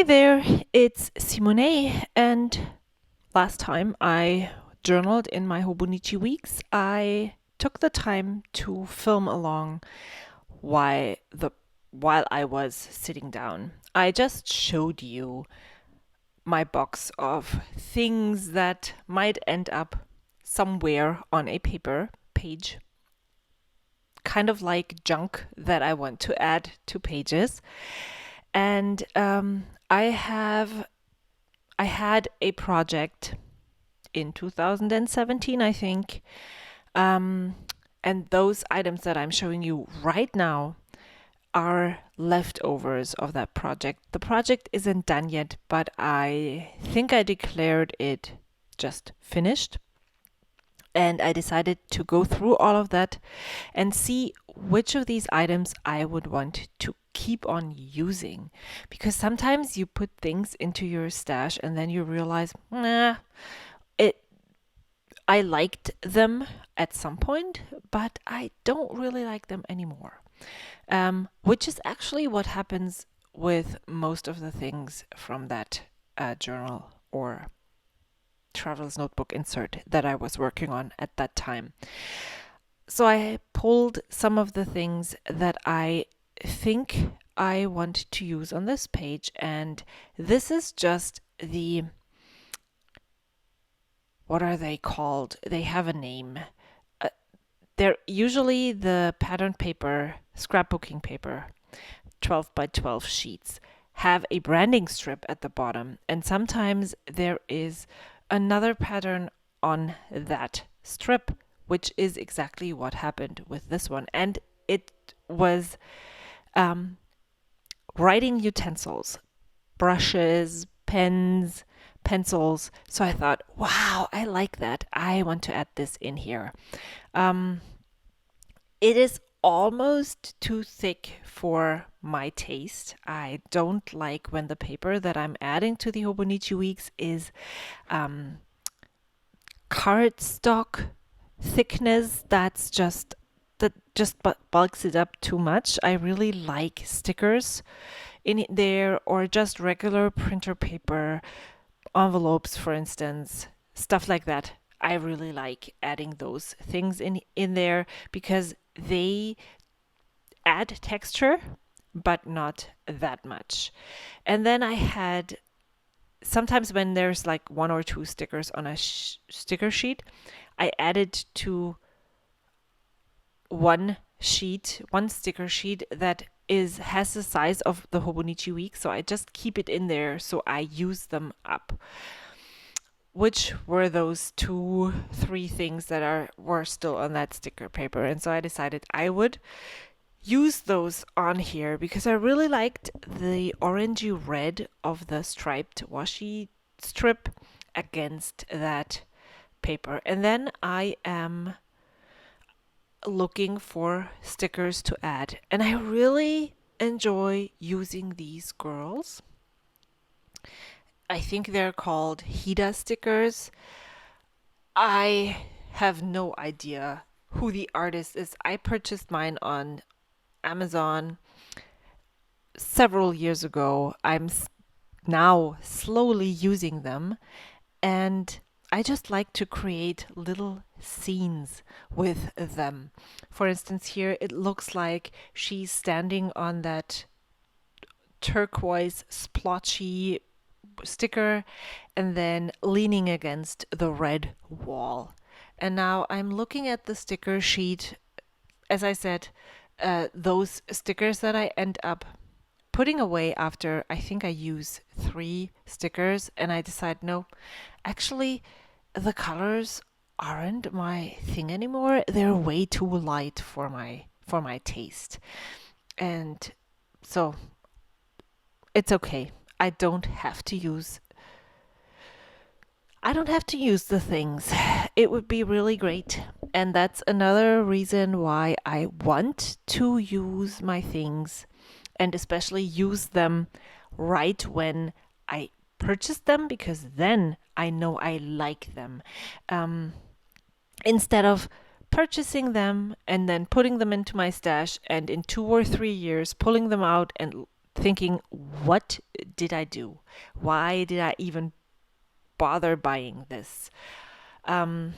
Hi there, it's Simone, and last time I journaled in my Hobonichi Weeks, I took the time to film along while the while I was sitting down. I just showed you my box of things that might end up somewhere on a paper page, kind of like junk that I want to add to pages. And I had a project in 2017, I think. Um, and those items that I'm showing you right now are leftovers of that project. The project isn't done yet, but I think I declared it just finished. And I decided to go through all of that and see which of these items I would want to keep on using. Because sometimes you put things into your stash and then you realize, nah, it I liked them at some point, but I don't really like them anymore. Which is actually what happens with most of the things from that journal or traveler's notebook insert that I was working on at that time. So I pulled some of the things that I think I want to use on this page, and this is just the, what are they called? They have a name. Uh, they're usually the pattern paper, scrapbooking paper, 12 by 12 sheets, have a branding strip at the bottom, and sometimes there is another pattern on that strip, which is exactly what happened with this one. And it was um, writing utensils, brushes, pens, pencils. So I thought, wow, I like that. I want to add this in here. Um, it is almost too thick for my taste. I don't like when the paper that I'm adding to the Hobonichi Weeks is cardstock thickness. That just bulks it up too much. I really like stickers in there, or just regular printer paper, envelopes, for instance, stuff like that. I really like adding those things in there because they add texture, but not that much. And then I had sometimes when there's like one or two stickers on a sticker sheet, I added to one sticker sheet that is has the size of the Hobonichi week, so I just keep it in there so I use them up. Which were those two, three things that were still on that sticker paper, and so I decided I would use those on here because I really liked the orangey red of the striped washi strip against that paper. And then I am looking for stickers to add, and I really enjoy using these girls. I think they're called Heeda stickers. I have no idea who the artist is. I purchased mine on Amazon several years ago. I'm now slowly using them, and I just like to create little scenes with them. For instance, here it looks like she's standing on that turquoise splotchy sticker and then leaning against the red wall. And now I'm looking at the sticker sheet. As I said, those stickers that I end up putting away after I think I use 3 stickers, and I decide, no, actually, the colors aren't my thing anymore. They're way too light for my taste. And so it's okay. I don't have to use the things. It would be really great. And that's another reason why I want to use my things, and especially use them right when I purchase them, because then I know I like them. Um, Instead of purchasing them and then putting them into my stash and in 2 or 3 years pulling them out and thinking, what did I do? Why did I even bother buying this? Um,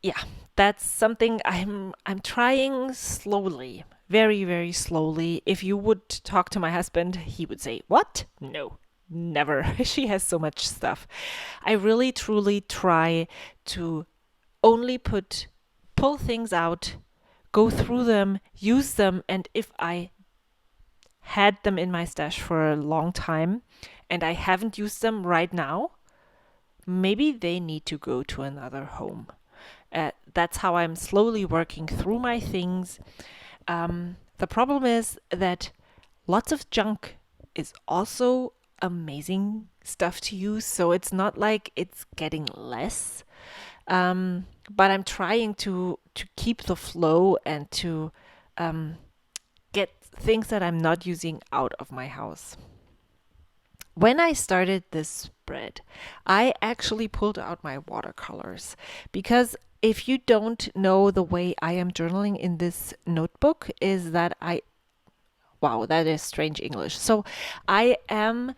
yeah, that's something I'm trying slowly, very, very slowly. If you would talk to my husband, he would say, "What? No, never." She has so much stuff. I really truly try to only pull things out, go through them, use them, and if I had them in my stash for a long time and I haven't used them right now, maybe they need to go to another home. That's how I'm slowly working through my things. The problem is that lots of junk is also amazing stuff to use, so it's not like it's getting less. But I'm trying to keep the flow and to get things that I'm not using out of my house. When I started this spread, I actually pulled out my watercolors because if you don't know, the way I am journaling in this notebook is that wow, that is strange English. So I am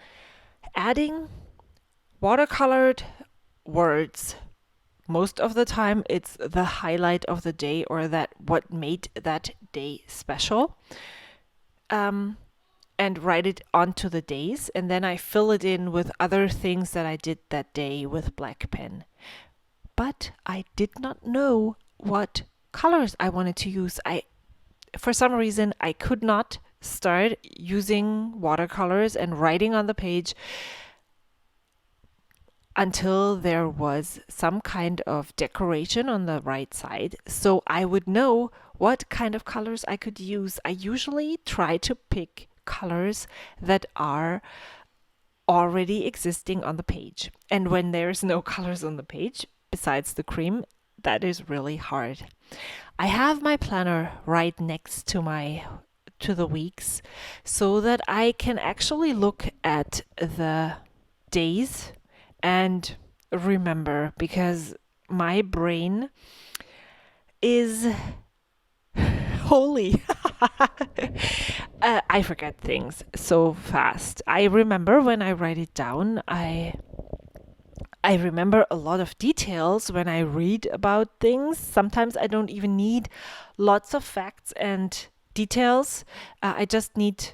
adding watercolored words. Most of the time it's the highlight of the day or that what made that day special. And write it onto the days, and then I fill it in with other things that I did that day with black pen. But I did not know what colors I wanted to use. For some reason, I could not start using watercolors and writing on the page until there was some kind of decoration on the right side, so I would know what kind of colors I could use. I usually try to pick colors that are already existing on the page. And when there's no colors on the page besides the cream, that is really hard. I have my planner right next to the weeks so that I can actually look at the days and remember, because my brain is holy. I forget things so fast. I remember when I write it down, I remember a lot of details when I read about things. Sometimes I don't even need lots of facts and details. I just need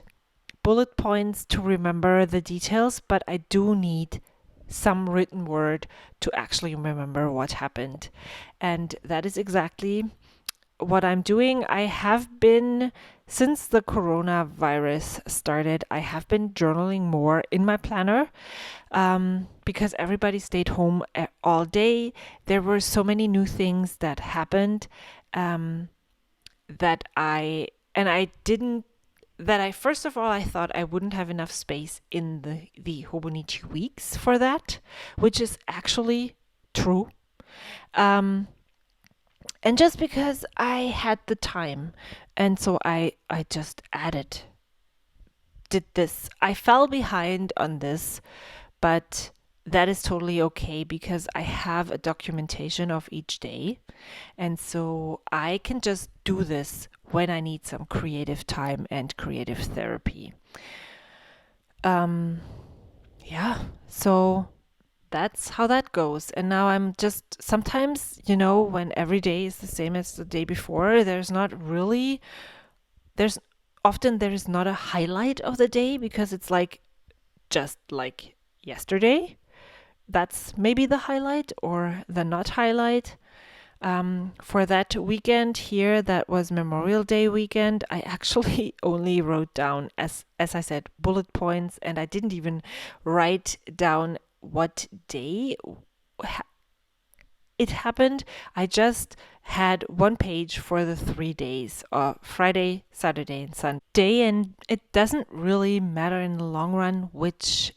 bullet points to remember the details, but I do need some written word to actually remember what happened. And that is exactly what I'm doing. I have been, since the coronavirus started, I have been journaling more in my planner because everybody stayed home all day. There were so many new things that happened that I didn't that I first of all I thought I wouldn't have enough space in the Hobonichi Weeks for that, which is actually true. Um, and just because I had the time, and so I just did this. I fell behind on this, but that is totally okay because I have a documentation of each day. And so I can just do this when I need some creative time and creative therapy. Um, yeah, so that's how that goes. And now I'm just sometimes, when every day is the same as the day before, there's often there is not a highlight of the day because it's like just like yesterday. That's maybe the highlight or the not highlight. For that weekend here, that was Memorial Day weekend, I actually only wrote down, as I said, bullet points, and I didn't even write down what day it happened. I just had one page for the 3 days, Friday, Saturday, and Sunday, and it doesn't really matter in the long run which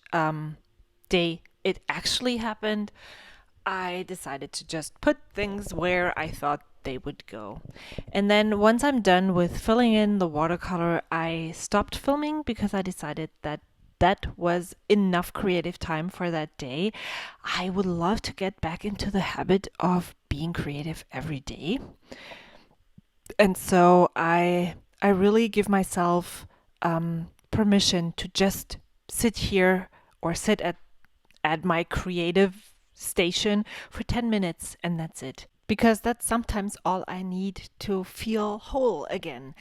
day it actually happened. I decided to just put things where I thought they would go. And then once I'm done with filling in the watercolor, I stopped filming because I decided that that was enough creative time for that day. I would love to get back into the habit of being creative every day. And so I really give myself permission to just sit here or sit at my creative station for 10 minutes and that's it. Because that's sometimes all I need to feel whole again.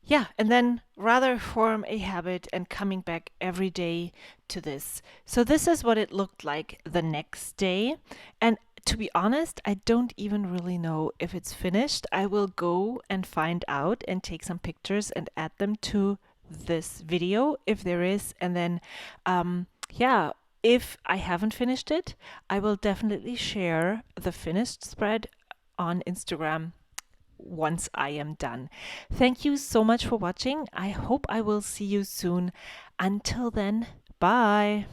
Yeah, and then rather form a habit and coming back every day to this. So, this is what it looked like the next day. And to be honest, I don't even really know if it's finished. I will go and find out and take some pictures and add them to this video if there is. And then, yeah, if I haven't finished it, I will definitely share the finished spread on Instagram once I am done. Thank you so much for watching. I hope I will see you soon. Until then, bye.